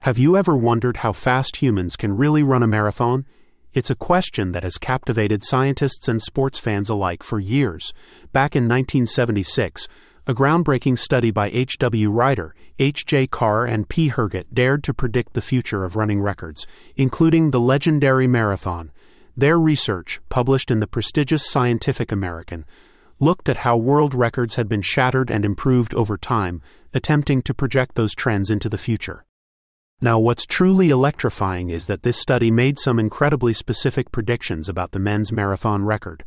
Have you ever wondered how fast humans can really run a marathon? It's a question that has captivated scientists and sports fans alike for years. Back in 1976, a groundbreaking study by H.W. Ryder, H.J. Carr, and P. Herget dared to predict the future of running records, including the legendary marathon. Their research, published in the prestigious Scientific American, looked at how world records had been shattered and improved over time, attempting to project those trends into the future. Now, what's truly electrifying is that this study made some incredibly specific predictions about the men's marathon record.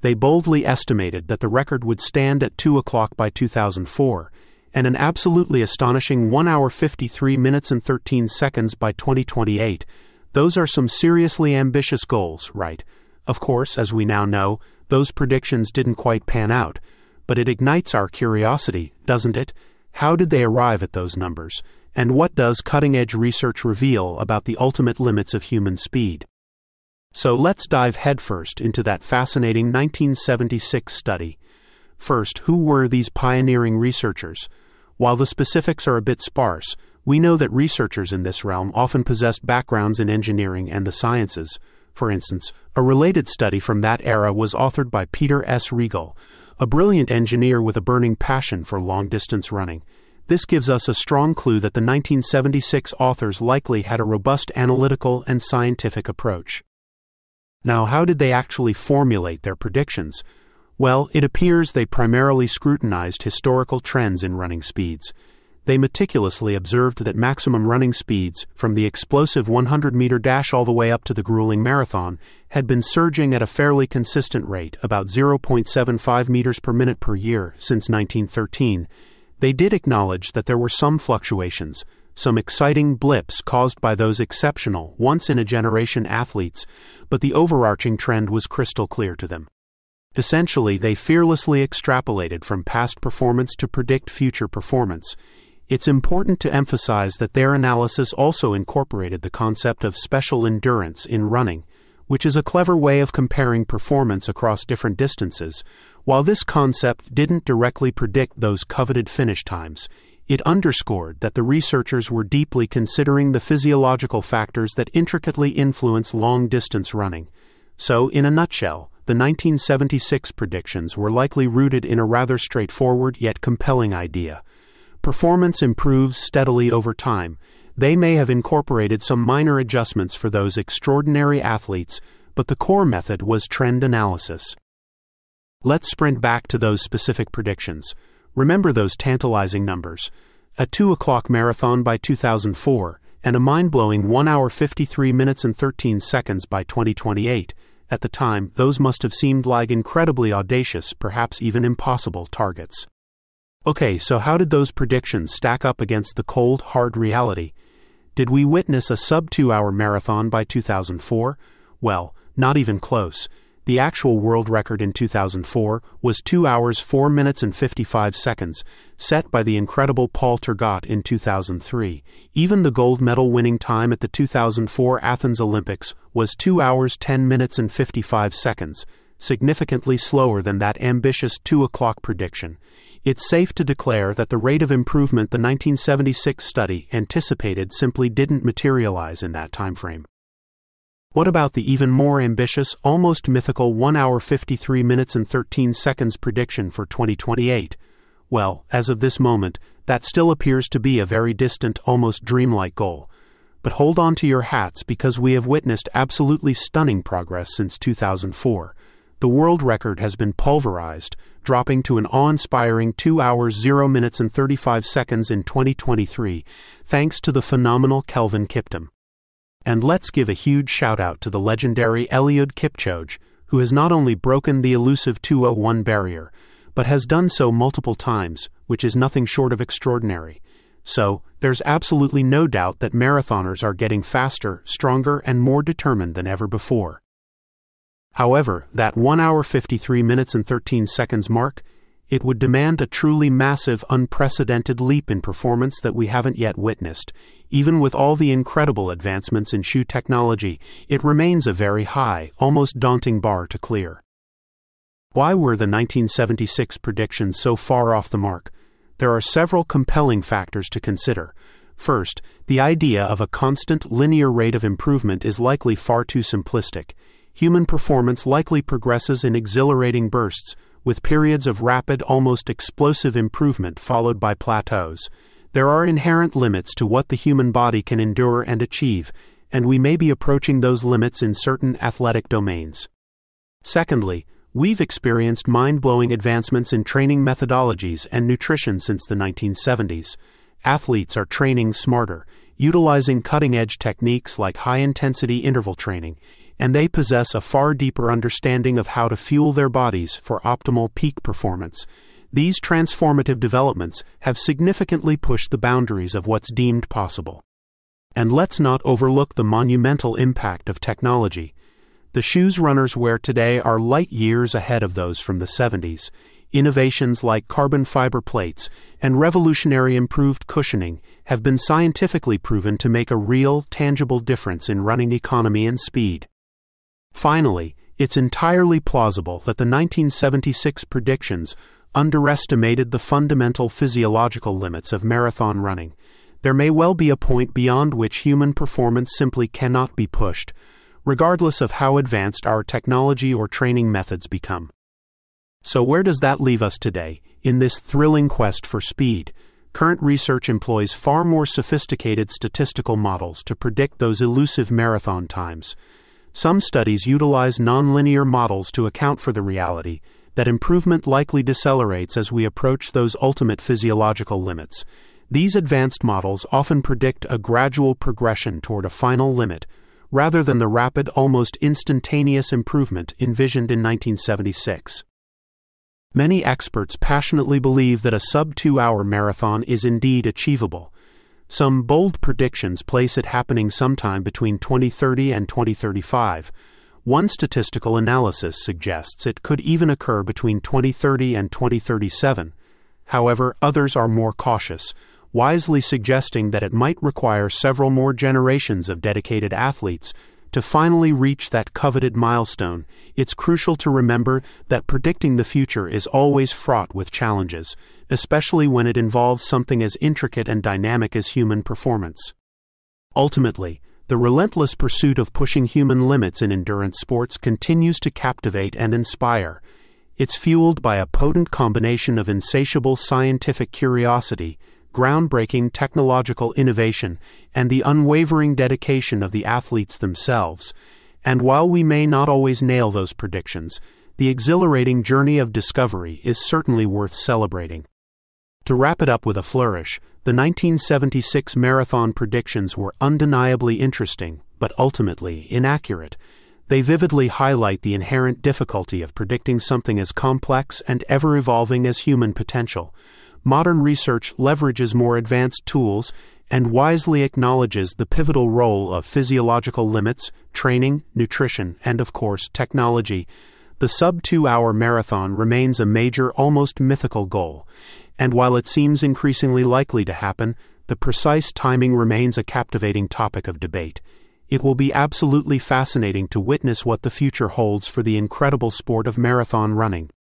They boldly estimated that the record would stand at 2 o'clock by 2004, and an absolutely astonishing 1 hour 53 minutes and 13 seconds by 2028. Those are some seriously ambitious goals, right? Of course, as we now know, those predictions didn't quite pan out, but it ignites our curiosity, doesn't it? How did they arrive at those numbers? And what does cutting-edge research reveal about the ultimate limits of human speed? So let's dive headfirst into that fascinating 1976 study. First, who were these pioneering researchers? While the specifics are a bit sparse, we know that researchers in this realm often possessed backgrounds in engineering and the sciences. For instance, a related study from that era was authored by Peter S. Riegel, a brilliant engineer with a burning passion for long-distance running. This gives us a strong clue that the 1976 authors likely had a robust analytical and scientific approach. Now, how did they actually formulate their predictions? Well, it appears they primarily scrutinized historical trends in running speeds. They meticulously observed that maximum running speeds, from the explosive 100-meter dash all the way up to the grueling marathon, had been surging at a fairly consistent rate, about 0.75 meters per minute per year, since 1913. They did acknowledge that there were some fluctuations, some exciting blips caused by those exceptional, once-in-a-generation athletes, but the overarching trend was crystal clear to them. Essentially, they fearlessly extrapolated from past performance to predict future performance. It's important to emphasize that their analysis also incorporated the concept of special endurance in running, which is a clever way of comparing performance across different distances. While this concept didn't directly predict those coveted finish times, it underscored that the researchers were deeply considering the physiological factors that intricately influence long-distance running. So, in a nutshell, the 1976 predictions were likely rooted in a rather straightforward yet compelling idea. Performance improves steadily over time. They may have incorporated some minor adjustments for those extraordinary athletes, but the core method was trend analysis. Let's sprint back to those specific predictions. Remember those tantalizing numbers. A 2 o'clock marathon by 2004, and a mind-blowing 1 hour 53 minutes and 13 seconds by 2028. At the time, those must have seemed like incredibly audacious, perhaps even impossible targets. Okay, so how did those predictions stack up against the cold, hard reality? Did we witness a sub-2-hour marathon by 2004? Well, not even close. The actual world record in 2004 was 2 hours 4 minutes and 55 seconds, set by the incredible Paul Tergat in 2003. Even the gold medal winning time at the 2004 Athens Olympics was 2 hours 10 minutes and 55 seconds, significantly slower than that ambitious 2 o'clock prediction. It's safe to declare that the rate of improvement the 1976 study anticipated simply didn't materialize in that time frame. What about the even more ambitious, almost mythical 1 hour 53 minutes and 13 seconds prediction for 2028? Well, as of this moment, that still appears to be a very distant, almost dreamlike goal. But hold on to your hats, because we have witnessed absolutely stunning progress since 2004. The world record has been pulverized, dropping to an awe-inspiring 2 hours 0 minutes and 35 seconds in 2023, thanks to the phenomenal Kelvin Kiptum. And let's give a huge shout-out to the legendary Eliud Kipchoge, who has not only broken the elusive 2:01 barrier, but has done so multiple times, which is nothing short of extraordinary. So, there's absolutely no doubt that marathoners are getting faster, stronger, and more determined than ever before. However, that 1 hour 53 minutes and 13 seconds mark, it would demand a truly massive, unprecedented leap in performance that we haven't yet witnessed. Even with all the incredible advancements in shoe technology, it remains a very high, almost daunting bar to clear. Why were the 1976 predictions so far off the mark? There are several compelling factors to consider. First, the idea of a constant linear rate of improvement is likely far too simplistic. Human performance likely progresses in exhilarating bursts, with periods of rapid, almost explosive improvement followed by plateaus. There are inherent limits to what the human body can endure and achieve, and we may be approaching those limits in certain athletic domains. Secondly, we've experienced mind-blowing advancements in training methodologies and nutrition since the 1970s. Athletes are training smarter, utilizing cutting-edge techniques like high-intensity interval training, and they possess a far deeper understanding of how to fuel their bodies for optimal peak performance. These transformative developments have significantly pushed the boundaries of what's deemed possible. And let's not overlook the monumental impact of technology. The shoes runners wear today are light years ahead of those from the 70s. Innovations like carbon fiber plates and revolutionary improved cushioning have been scientifically proven to make a real, tangible difference in running economy and speed. Finally, it's entirely plausible that the 1976 predictions underestimated the fundamental physiological limits of marathon running. There may well be a point beyond which human performance simply cannot be pushed, regardless of how advanced our technology or training methods become. So where does that leave us today, in this thrilling quest for speed? Current research employs far more sophisticated statistical models to predict those elusive marathon times. Some studies utilize nonlinear models to account for the reality that improvement likely decelerates as we approach those ultimate physiological limits. These advanced models often predict a gradual progression toward a final limit, rather than the rapid, almost instantaneous improvement envisioned in 1976. Many experts passionately believe that a sub-2-hour marathon is indeed achievable. Some bold predictions place it happening sometime between 2030 and 2035. One statistical analysis suggests it could even occur between 2030 and 2037. However, others are more cautious, wisely suggesting that it might require several more generations of dedicated athletes to finally reach that coveted milestone. It's crucial to remember that predicting the future is always fraught with challenges, especially when it involves something as intricate and dynamic as human performance. Ultimately, the relentless pursuit of pushing human limits in endurance sports continues to captivate and inspire. It's fueled by a potent combination of insatiable scientific curiosity, groundbreaking technological innovation, and the unwavering dedication of the athletes themselves. And while we may not always nail those predictions, the exhilarating journey of discovery is certainly worth celebrating. To wrap it up with a flourish, the 1976 marathon predictions were undeniably interesting, but ultimately inaccurate. They vividly highlight the inherent difficulty of predicting something as complex and ever-evolving as human potential. Modern research leverages more advanced tools and wisely acknowledges the pivotal role of physiological limits, training, nutrition, and of course, technology. The sub-2-hour marathon remains a major, almost mythical goal, and while it seems increasingly likely to happen, the precise timing remains a captivating topic of debate. It will be absolutely fascinating to witness what the future holds for the incredible sport of marathon running.